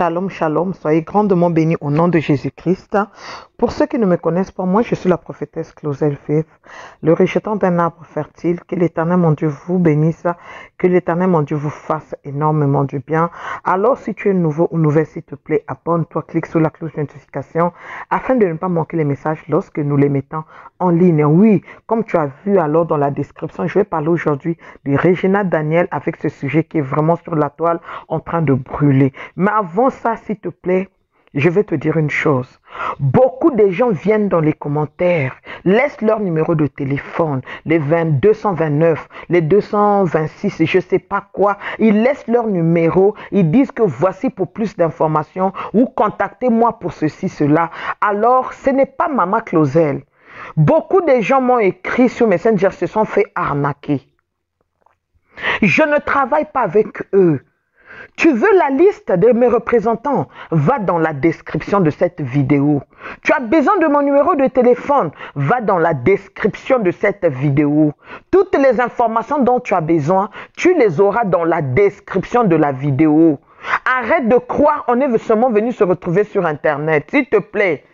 Shalom, shalom, soyez grandement bénis au nom de Jésus-Christ. Pour ceux qui ne me connaissent pas, moi je suis la prophétesse Claudel Faith, le rejetant d'un arbre fertile. Que l'Éternel mon Dieu vous bénisse, que l'Éternel mon Dieu vous fasse énormément du bien. Alors si tu es nouveau ou nouvelle, s'il te plaît, abonne-toi, clique sur la cloche de notification afin de ne pas manquer les messages lorsque nous les mettons en ligne. Oui, comme tu as vu alors dans la description, je vais parler aujourd'hui de Regina Daniel avec ce sujet qui est vraiment sur la toile en train de brûler. Mais avant ça, s'il te plaît, je vais te dire une chose. Beaucoup de gens viennent dans les commentaires, laissent leur numéro de téléphone, les 229, les 226, je ne sais pas quoi. Ils laissent leur numéro, ils disent que voici pour plus d'informations ou contactez-moi pour ceci, cela. Alors, ce n'est pas Maman Claudel. Beaucoup de gens m'ont écrit sur Messenger, se sont fait arnaquer. Je ne travaille pas avec eux. Tu veux la liste de mes représentants? Va dans la description de cette vidéo. Tu as besoin de mon numéro de téléphone? Va dans la description de cette vidéo. Toutes les informations dont tu as besoin, tu les auras dans la description de la vidéo. Arrête de croire on est seulement venu se retrouver sur Internet. S'il te plaît,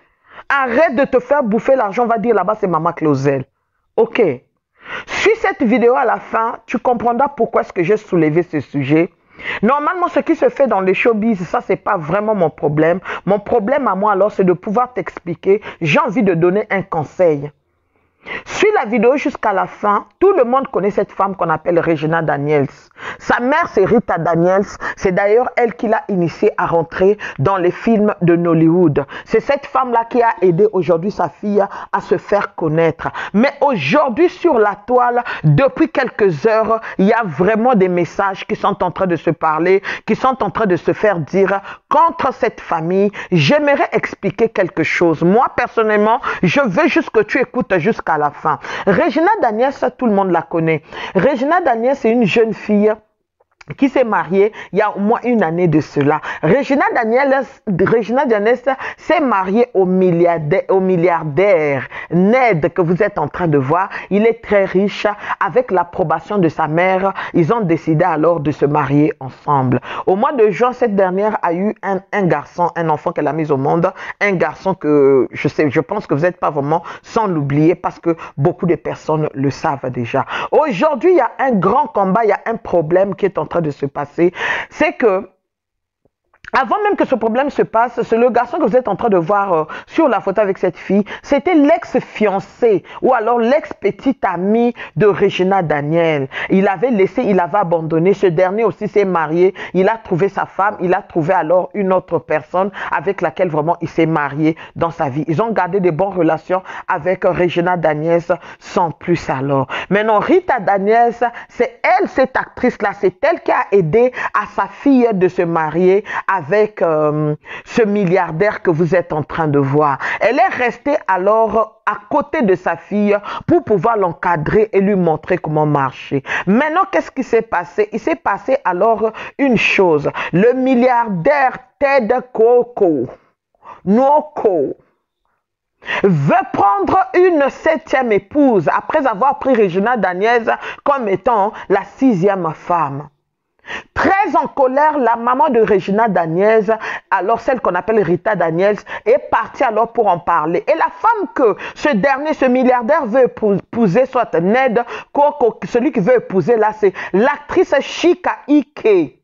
arrête de te faire bouffer l'argent. On va dire là-bas c'est Maman Claudel. Ok. Suis cette vidéo à la fin, tu comprendras pourquoi est-ce que j'ai soulevé ce sujet. Normalement, ce qui se fait dans les showbiz, ça, c'est pas vraiment mon problème. Mon problème à moi, alors, c'est de pouvoir t'expliquer. J'ai envie de donner un conseil. Suis la vidéo jusqu'à la fin. Tout le monde connaît cette femme qu'on appelle Regina Daniels. Sa mère, c'est Rita Daniels. C'est d'ailleurs elle qui l'a initiée à rentrer dans les films de Nollywood. C'est cette femme-là qui a aidé aujourd'hui sa fille à se faire connaître. Mais aujourd'hui, sur la toile, depuis quelques heures, il y a vraiment des messages qui sont en train de se parler, qui sont en train de se faire dire contre cette famille. J'aimerais expliquer quelque chose. Moi, personnellement, je veux juste que tu écoutes jusqu'à la fin. Regina Daniels, tout le monde la connaît. Regina Daniels, c'est une jeune fille qui s'est mariée il y a au moins une année de cela. Regina Daniels s'est mariée au milliardaire Ned que vous êtes en train de voir. Il est très riche. Avec l'approbation de sa mère, ils ont décidé alors de se marier ensemble. Au mois de juin, cette dernière a eu un garçon, un enfant qu'elle a mis au monde. Un garçon que je pense que vous n'êtes pas vraiment sans l'oublier parce que beaucoup de personnes le savent déjà. Aujourd'hui, il y a un grand combat, il y a un problème qui est en train de se passer, c'est que avant même que ce problème se passe, c'est le garçon que vous êtes en train de voir sur la photo avec cette fille. C'était l'ex-fiancé ou alors l'ex-petite amie de Regina Daniel. Il avait laissé, il avait abandonné. Ce dernier aussi s'est marié. Il a trouvé sa femme. Il a trouvé alors une autre personne avec laquelle vraiment il s'est marié dans sa vie. Ils ont gardé de bonnes relations avec Regina Daniel sans plus alors. Maintenant, Rita Daniels, c'est elle, cette actrice-là, c'est elle qui a aidé à sa fille de se marier avec ce milliardaire que vous êtes en train de voir. Elle est restée alors à côté de sa fille pour pouvoir l'encadrer et lui montrer comment marcher. Maintenant, qu'est-ce qui s'est passé? Il s'est passé alors une chose. Le milliardaire Ted Noko veut prendre une 7e épouse après avoir pris Regina Daniels comme étant la 6e femme. Très en colère, la maman de Regina Daniels, alors celle qu'on appelle Rita Daniels, est partie alors pour en parler. Et la femme que ce milliardaire veut épouser, soit Ned Koko, celui qui veut épouser là, c'est l'actrice Chika Ike.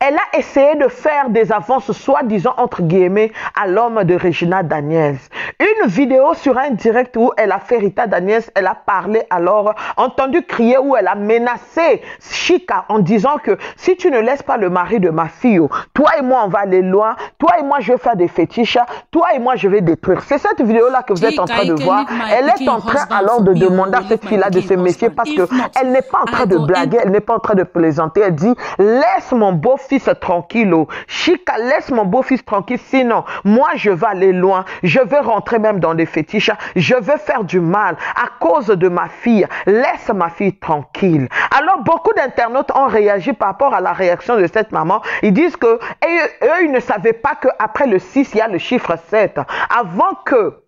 Elle a essayé de faire des avances, soi-disant, entre guillemets, à l'homme de Regina Daniels. Une vidéo sur un direct où elle a fait Rita Daniels, elle a parlé alors, entendu crier où elle a menacé Chika en disant que si tu ne laisses pas le mari de ma fille, toi et moi on va aller loin, toi et moi je vais faire des fétiches, toi et moi je vais détruire. C'est cette vidéo-là que vous êtes en train de voir. Elle est en train alors de demander à cette fille-là de se méfier parce qu'elle n'est pas en train de blaguer, elle n'est pas en train de plaisanter. Elle dit, laisse mon beau-fils tranquille, Chika, laisse mon beau-fils tranquille, sinon moi je vais aller loin, je vais rentrer même dans les fétiches, je vais faire du mal à cause de ma fille, laisse ma fille tranquille. Alors beaucoup d'internautes ont réagi par rapport à la réaction de cette maman. Ils disent que eux ils ne savaient pas qu'après le 6 il y a le chiffre 7. Avant que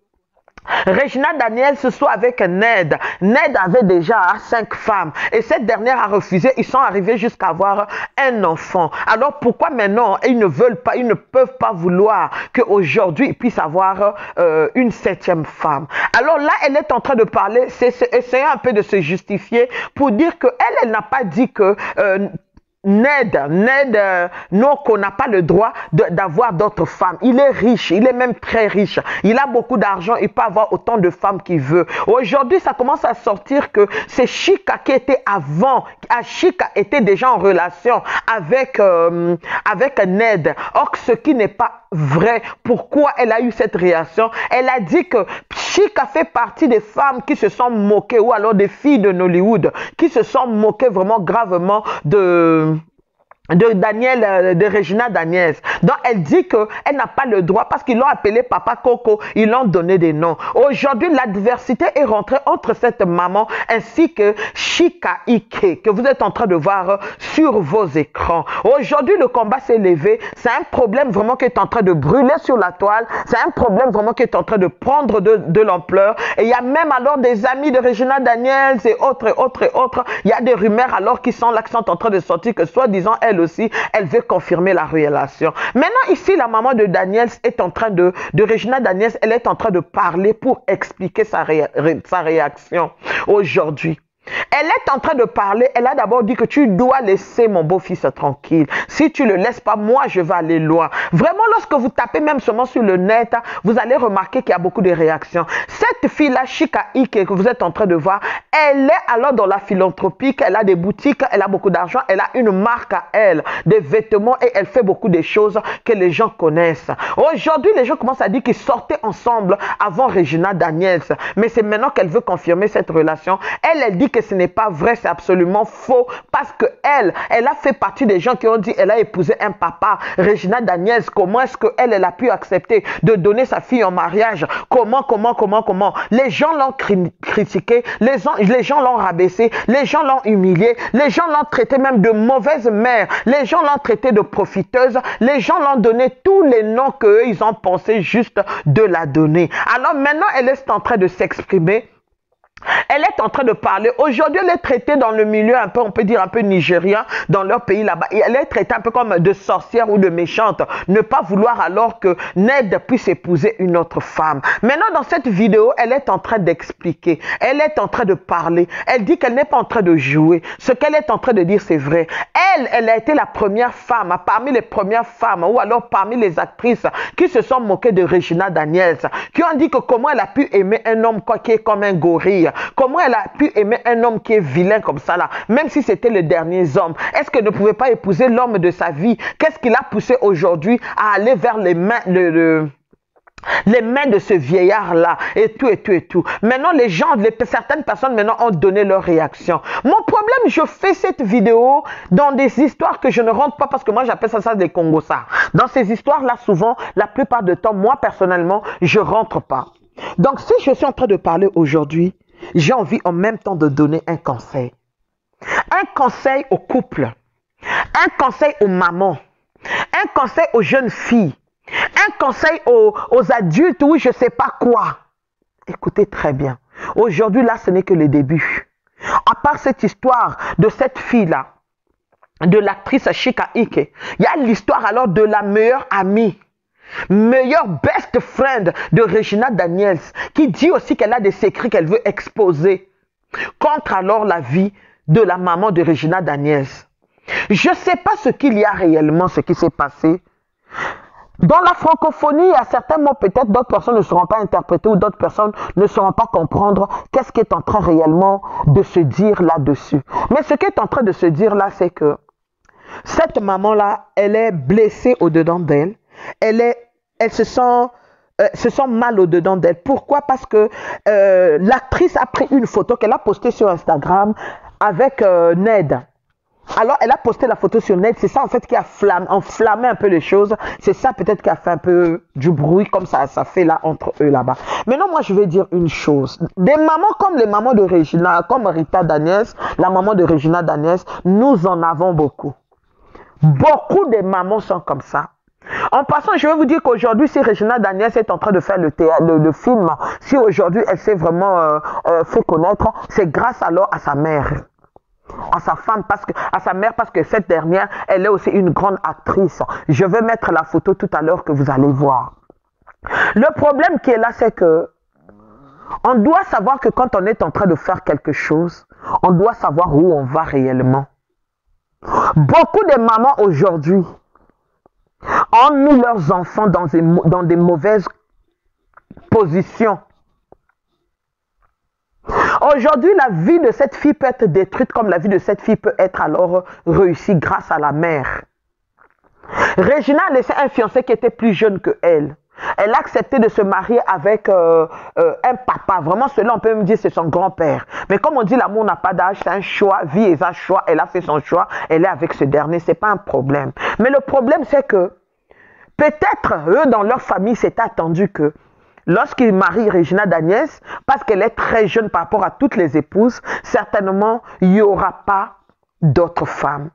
Regina Daniels se soit avec Ned. Ned avait déjà 5 femmes et cette dernière a refusé. Ils sont arrivés jusqu'à avoir un enfant. Alors pourquoi maintenant ils ne veulent pas, ils ne peuvent pas vouloir qu'aujourd'hui ils puissent avoir une 7e femme? Alors là, elle est en train de parler, essayer un peu de se justifier pour dire que elle n'a pas dit que Ned, non, qu'on n'a pas le droit d'avoir d'autres femmes. Il est riche, il est même très riche. Il a beaucoup d'argent, il peut avoir autant de femmes qu'il veut. Aujourd'hui, ça commence à sortir que c'est Chika qui était avant. Chika était déjà en relation avec Ned. Or, ce qui n'est pas vrai. Pourquoi elle a eu cette réaction? Elle a dit que Chika fait partie des femmes qui se sont moquées, ou alors des filles de Nollywood, qui se sont moquées vraiment gravement de Regina Daniels. Donc elle dit que elle n'a pas le droit parce qu'ils l'ont appelé Papa Coco, ils l'ont donné des noms. Aujourd'hui, l'adversité est rentrée entre cette maman ainsi que Chika Ike que vous êtes en train de voir sur vos écrans. Aujourd'hui, le combat s'est levé. C'est un problème vraiment qui est en train de brûler sur la toile. C'est un problème vraiment qui est en train de prendre de l'ampleur. Et il y a même alors des amis de Regina Daniels et autres. Il y a des rumeurs alors qui sont là, qui sont en train de sortir que soi-disant elle aussi, elle veut confirmer la relation. Maintenant, ici, la maman de Daniels est en train de Regina Daniels, elle est en train de parler pour expliquer sa réaction aujourd'hui. Elle est en train de parler, elle a d'abord dit que tu dois laisser mon beau-fils tranquille. Si tu le laisses pas, moi je vais aller loin. Vraiment, lorsque vous tapez même seulement sur le net, vous allez remarquer qu'il y a beaucoup de réactions. Cette fille-là, Chika Ike, que vous êtes en train de voir, elle est alors dans la philanthropie, elle a des boutiques, elle a beaucoup d'argent, elle a une marque à elle, des vêtements et elle fait beaucoup de choses que les gens connaissent. Aujourd'hui, les gens commencent à dire qu'ils sortaient ensemble avant Regina Daniels, mais c'est maintenant qu'elle veut confirmer cette relation. Elle dit que ce n'est pas vrai, c'est absolument faux parce que elle a fait partie des gens qui ont dit elle a épousé un papa. Regina Daniels, comment est-ce qu'elle a pu accepter de donner sa fille en mariage? Comment? Les gens l'ont critiqué, les gens l'ont rabaissé, les gens l'ont humilié, les gens l'ont traité même de mauvaise mère, les gens l'ont traité de profiteuse, les gens l'ont donné tous les noms qu'eux ils ont pensé juste de la donner. Alors maintenant elle est en train de s'exprimer. Elle est en train de parler. Aujourd'hui, elle est traitée dans le milieu un peu, on peut dire un peu nigérien, dans leur pays là-bas. Elle est traitée un peu comme de sorcière ou de méchante. Ne pas vouloir alors que Ned puisse épouser une autre femme. Maintenant, dans cette vidéo, elle est en train d'expliquer. Elle est en train de parler. Elle dit qu'elle n'est pas en train de jouer. Ce qu'elle est en train de dire, c'est vrai. Elle a été la première femme, parmi les premières femmes, ou alors parmi les actrices qui se sont moquées de Regina Daniels, qui ont dit que comment elle a pu aimer un homme qui est comme un gorille. Comment elle a pu aimer un homme qui est vilain comme ça là, même si c'était le dernier homme? Est-ce qu'elle ne pouvait pas épouser l'homme de sa vie? Qu'est-ce qui l'a poussé aujourd'hui à aller vers les mains, les mains de ce vieillard-là et tout. Maintenant, certaines personnes maintenant ont donné leur réaction. Mon problème, je fais cette vidéo dans des histoires que je ne rentre pas parce que moi, j'appelle ça des Congossards. Dans ces histoires-là, souvent, la plupart du temps, moi, personnellement, je rentre pas. Donc, si je suis en train de parler aujourd'hui, j'ai envie en même temps de donner un conseil. Un conseil aux couples, un conseil aux mamans, un conseil aux jeunes filles, un conseil aux adultes, oui, je ne sais pas quoi. Écoutez très bien. Aujourd'hui, là, ce n'est que le début. À part cette histoire de cette fille-là, de l'actrice Chika Ike, il y a l'histoire alors de la meilleure amie, meilleure best friend de Regina Daniels, qui dit aussi qu'elle a des secrets qu'elle veut exposer contre alors la vie de la maman de Regina Daniels. Je ne sais pas ce qu'il y a réellement, ce qui s'est passé. Dans la francophonie, il y a certains mots, peut-être d'autres personnes ne seront pas interprétés ou d'autres personnes ne sauront pas comprendre qu'est-ce qui est en train réellement de se dire là-dessus. Mais ce qui est en train de se dire là, c'est que cette maman-là, elle est blessée au-dedans d'elle. Elle se sent mal au-dedans d'elle. Pourquoi? Parce que l'actrice a pris une photo qu'elle a postée sur Instagram avec Ned. Alors, elle a posté la photo sur Ned. C'est ça, en fait, qui a enflammé un peu les choses. C'est ça, peut-être, qui a fait un peu du bruit, comme ça fait là, entre eux, là-bas. Maintenant, moi, je vais dire une chose. Des mamans comme les mamans de Regina, comme Rita Daniels, la maman de Regina Daniels, nous en avons beaucoup. Beaucoup de mamans sont comme ça. En passant, je vais vous dire qu'aujourd'hui, si Regina Daniels est en train de faire le film, si aujourd'hui elle s'est vraiment fait connaître, c'est grâce alors à sa mère, à sa femme, à sa mère, parce que cette dernière, elle est aussi une grande actrice. Je vais mettre la photo tout à l'heure que vous allez voir. Le problème qui est là, c'est que on doit savoir que quand on est en train de faire quelque chose, on doit savoir où on va réellement. Beaucoup de mamans aujourd'hui ont mis leurs enfants dans des mauvaises positions. Aujourd'hui, la vie de cette fille peut être détruite comme la vie de cette fille peut être alors réussie grâce à la mère. Regina a laissé un fiancé qui était plus jeune que elle. Elle a accepté de se marier avec un papa. Vraiment, cela, on peut me dire c'est son grand-père. Mais comme on dit, l'amour n'a pas d'âge, c'est un choix. Vie est un choix. Elle a fait son choix. Elle est avec ce dernier. Ce n'est pas un problème. Mais le problème, c'est que peut-être, eux, dans leur famille, c'est attendu que lorsqu'ils marient Regina Daniels, parce qu'elle est très jeune par rapport à toutes les épouses, certainement, il n'y aura pas d'autres femmes.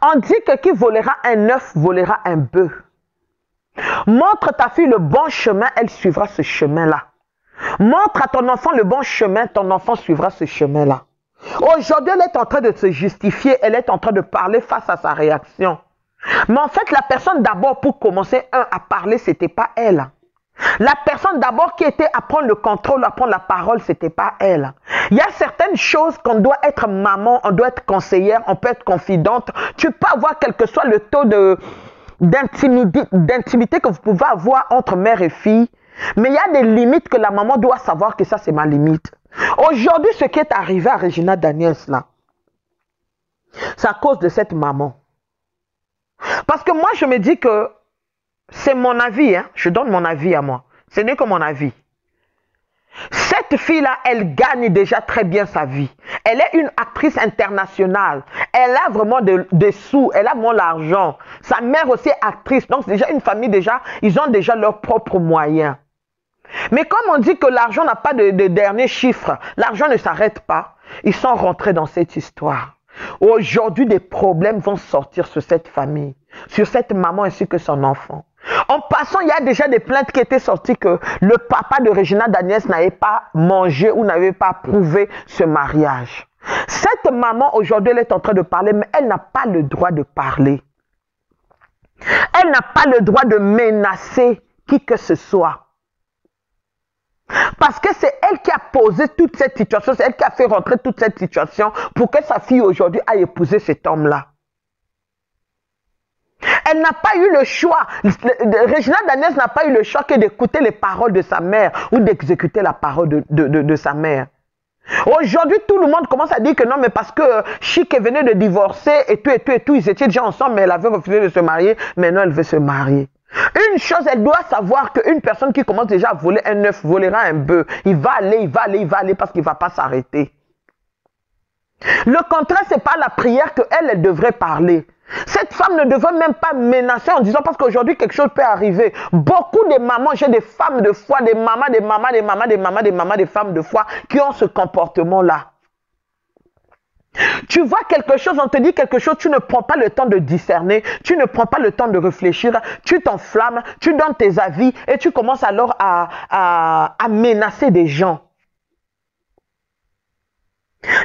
On dit que qui volera un œuf volera un bœuf. Montre ta fille le bon chemin, elle suivra ce chemin-là. Montre à ton enfant le bon chemin, ton enfant suivra ce chemin-là. Aujourd'hui, elle est en train de se justifier, elle est en train de parler face à sa réaction. Mais en fait, la personne d'abord pour commencer à parler, ce n'était pas elle. La personne d'abord qui était à prendre le contrôle, à prendre la parole, ce n'était pas elle. Il y a certaines choses qu'on doit être maman, on doit être conseillère, on peut être confidente. Tu peux avoir quel que soit le taux d'intimité que vous pouvez avoir entre mère et fille. Mais il y a des limites que la maman doit savoir que ça, c'est ma limite. Aujourd'hui, ce qui est arrivé à Regina Daniels, là, c'est à cause de cette maman. Parce que moi, je me dis que c'est mon avis, hein? Je donne mon avis à moi. Ce n'est que mon avis. Cette fille-là, elle gagne déjà très bien sa vie. Elle est une actrice internationale. Elle a vraiment des sous. Elle a vraiment l'argent. Sa mère aussi est actrice. Donc, c'est déjà une famille, déjà, ils ont déjà leurs propres moyens. Mais comme on dit que l'argent n'a pas de dernier chiffre, l'argent ne s'arrête pas. Ils sont rentrés dans cette histoire. Aujourd'hui, des problèmes vont sortir sur cette famille, sur cette maman ainsi que son enfant. En passant, il y a déjà des plaintes qui étaient sorties que le papa de Regina Daniels n'avait pas mangé ou n'avait pas approuvé ce mariage. Cette maman, aujourd'hui, elle est en train de parler, mais elle n'a pas le droit de parler. Elle n'a pas le droit de menacer qui que ce soit. Parce que c'est elle qui a posé toute cette situation, c'est elle qui a fait rentrer toute cette situation pour que sa fille aujourd'hui aille épouser cet homme-là. Elle n'a pas eu le choix. Regina Daniels n'a pas eu le choix que d'écouter les paroles de sa mère ou d'exécuter la parole de sa mère. Aujourd'hui, tout le monde commence à dire que non, mais parce que Chic venait de divorcer et tout, ils étaient déjà ensemble, mais elle avait refusé de se marier, maintenant elle veut se marier. Une chose, elle doit savoir qu'une personne qui commence déjà à voler un œuf volera un bœuf. Il va aller parce qu'il ne va pas s'arrêter. Le contraire, ce n'est pas la prière qu'elle devrait parler. Cette femme ne devrait même pas menacer en disant parce qu'aujourd'hui quelque chose peut arriver. Beaucoup de mamans, j'ai des femmes de foi, des femmes de foi qui ont ce comportement-là. Tu vois quelque chose, on te dit quelque chose, tu ne prends pas le temps de discerner, tu ne prends pas le temps de réfléchir, tu t'enflammes, tu donnes tes avis et tu commences alors à menacer des gens.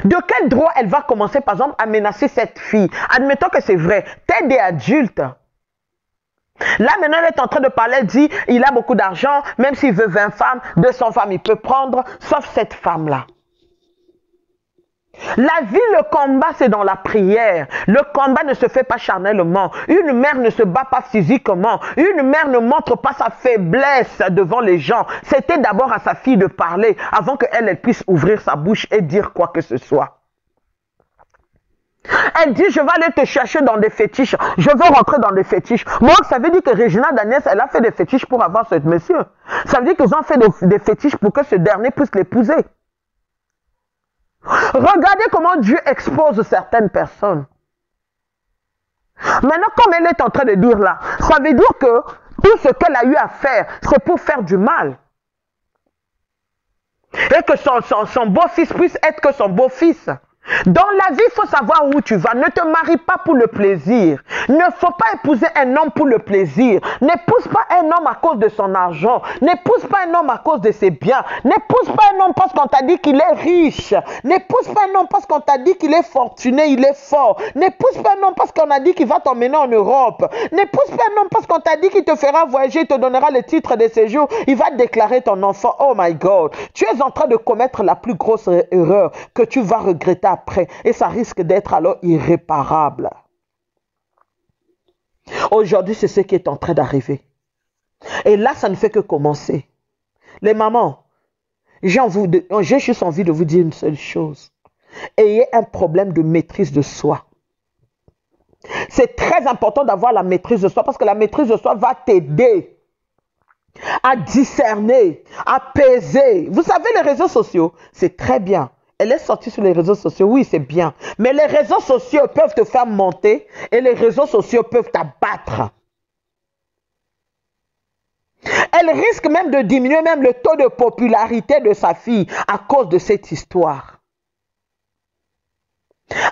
De quel droit elle va commencer, par exemple, à menacer cette fille? Admettons que c'est vrai, t'es des adultes. Là, maintenant, elle est en train de parler, elle dit, il a beaucoup d'argent, même s'il veut 20 femmes, 200 femmes, il peut prendre, sauf cette femme-là. La vie, le combat, c'est dans la prière. Le combat ne se fait pas charnellement. Une mère ne se bat pas physiquement. Une mère ne montre pas sa faiblesse devant les gens. C'était d'abord à sa fille de parler avant qu'elle puisse ouvrir sa bouche et dire quoi que ce soit. Elle dit, je vais aller te chercher dans des fétiches. Je veux rentrer dans des fétiches. Moi, ça veut dire que Regina Daniels, elle a fait des fétiches pour avoir ce monsieur. Ça veut dire qu'ils ont fait des fétiches pour que ce dernier puisse l'épouser. Regardez comment Dieu expose certaines personnes. Maintenant, comme elle est en train de dire là, ça veut dire que tout ce qu'elle a eu à faire, c'est pour faire du mal. Et que son beau-fils puisse être que son beau-fils. Dans la vie, il faut savoir où tu vas. Ne te marie pas pour le plaisir. Ne faut pas épouser un homme pour le plaisir. N'épouse pas un homme à cause de son argent. N'épouse pas un homme à cause de ses biens. N'épouse pas un homme parce qu'on t'a dit qu'il est riche. N'épouse pas un homme parce qu'on t'a dit qu'il est fortuné, il est fort. N'épouse pas un homme parce qu'on a dit qu'il va t'emmener en Europe. N'épouse pas un homme parce qu'on t'a dit qu'il te fera voyager, il te donnera le titre de séjour. Il va déclarer ton enfant. Oh my God. Tu es en train de commettre la plus grosse erreur que tu vas regretter après, et ça risque d'être alors irréparable. Aujourd'hui, c'est ce qui est en train d'arriver. Et là, ça ne fait que commencer. Les mamans, j'ai juste envie de vous dire une seule chose. Ayez un problème de maîtrise de soi. C'est très important d'avoir la maîtrise de soi parce que la maîtrise de soi va t'aider à discerner, à peser. Vous savez, les réseaux sociaux, c'est très bien. Elle est sortie sur les réseaux sociaux, oui, c'est bien. Mais les réseaux sociaux peuvent te faire monter et les réseaux sociaux peuvent t'abattre. Elle risque même de diminuer même le taux de popularité de sa fille à cause de cette histoire.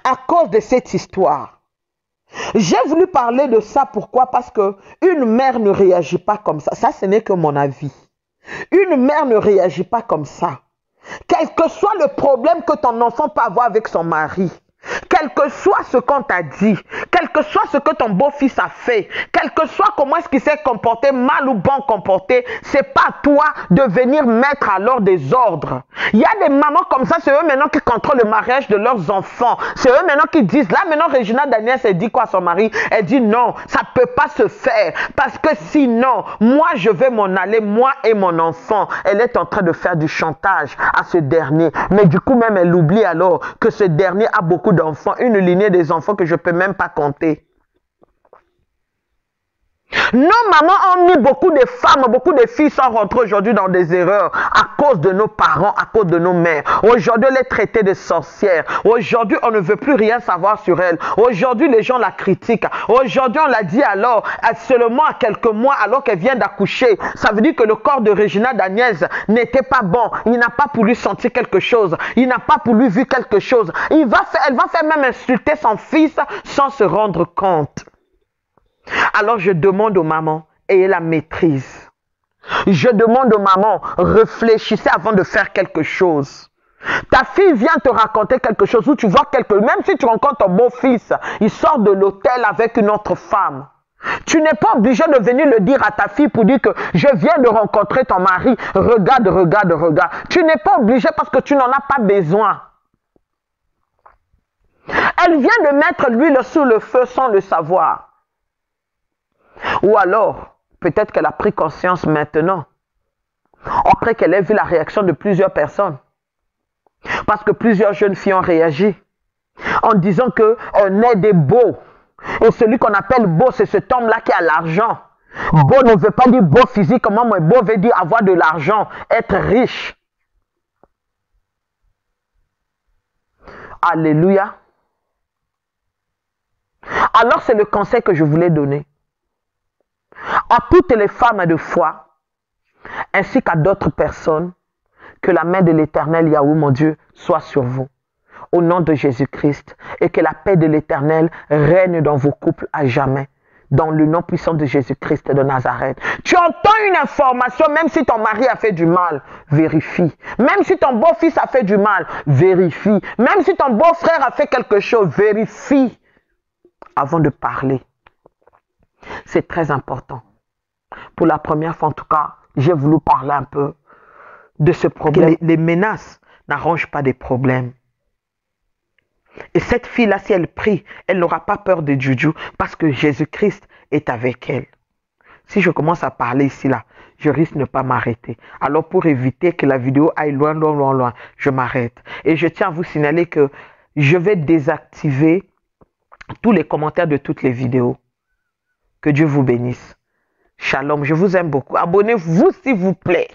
À cause de cette histoire. J'ai voulu parler de ça, pourquoi? Parce que une mère ne réagit pas comme ça. Ça, ce n'est que mon avis. Une mère ne réagit pas comme ça. Quel que soit le problème que ton enfant peut avoir avec son mari, quel que soit ce qu'on t'a dit, quel que soit ce que ton beau-fils a fait, quel que soit comment est-ce qu'il s'est comporté, mal ou bon comporté, c'est pas à toi de venir mettre alors des ordres. Il y a des mamans comme ça, c'est eux maintenant qui contrôlent le mariage de leurs enfants. C'est eux maintenant qui disent, là maintenant Regina Daniels, elle dit quoi à son mari? Elle dit non, ça peut pas se faire parce que sinon, moi je vais m'en aller, moi et mon enfant. Elle est en train de faire du chantage à ce dernier. Mais du coup même, elle oublie alors que ce dernier a beaucoup d'enfants, une lignée des enfants que je ne peux même pas compter. Nos mamans ont mis beaucoup de femmes, beaucoup de filles sont rentrées aujourd'hui dans des erreurs à cause de nos parents, à cause de nos mères. Aujourd'hui, elle est traitée de sorcière. Aujourd'hui, on ne veut plus rien savoir sur elle. Aujourd'hui, les gens la critiquent. Aujourd'hui, on l'a dit alors, seulement à quelques mois, alors qu'elle vient d'accoucher. Ça veut dire que le corps de Regina Daniels n'était pas bon. Il n'a pas pu lui sentir quelque chose. Il n'a pas pu lui voir quelque chose. Elle va faire même insulter son fils sans se rendre compte. Alors je demande aux mamans, ayez la maîtrise. Je demande aux mamans, réfléchissez avant de faire quelque chose. Ta fille vient te raconter quelque chose où tu vois même si tu rencontres ton beau-fils, il sort de l'hôtel avec une autre femme. Tu n'es pas obligé de venir le dire à ta fille pour dire que je viens de rencontrer ton mari. Regarde, regarde, regarde. Tu n'es pas obligé parce que tu n'en as pas besoin. Elle vient de mettre l'huile sur le feu sans le savoir. Ou alors, peut-être qu'elle a pris conscience maintenant, après qu'elle ait vu la réaction de plusieurs personnes. Parce que plusieurs jeunes filles ont réagi en disant qu'on est beau. Et celui qu'on appelle beau, c'est cet homme-là qui a l'argent. Beau ne veut pas dire beau physiquement, mais beau veut dire avoir de l'argent, être riche. Alléluia. Alors c'est le conseil que je voulais donner à toutes les femmes de foi, ainsi qu'à d'autres personnes, que la main de l'Éternel, Yahweh mon Dieu, soit sur vous. Au nom de Jésus-Christ, et que la paix de l'Éternel règne dans vos couples à jamais. Dans le nom puissant de Jésus-Christ de Nazareth. Tu entends une information, même si ton mari a fait du mal, vérifie. Même si ton beau-fils a fait du mal, vérifie. Même si ton beau-frère a fait quelque chose, vérifie avant de parler. C'est très important. Pour la première fois, en tout cas, j'ai voulu parler un peu de ce problème. Les menaces n'arrangent pas des problèmes. Et cette fille-là, si elle prie, elle n'aura pas peur de Juju parce que Jésus-Christ est avec elle. Si je commence à parler ici, là, je risque de ne pas m'arrêter. Alors, pour éviter que la vidéo aille loin, loin, loin, loin, je m'arrête. Et je tiens à vous signaler que je vais désactiver tous les commentaires de toutes les vidéos. Que Dieu vous bénisse. Shalom, je vous aime beaucoup. Abonnez-vous s'il vous plaît.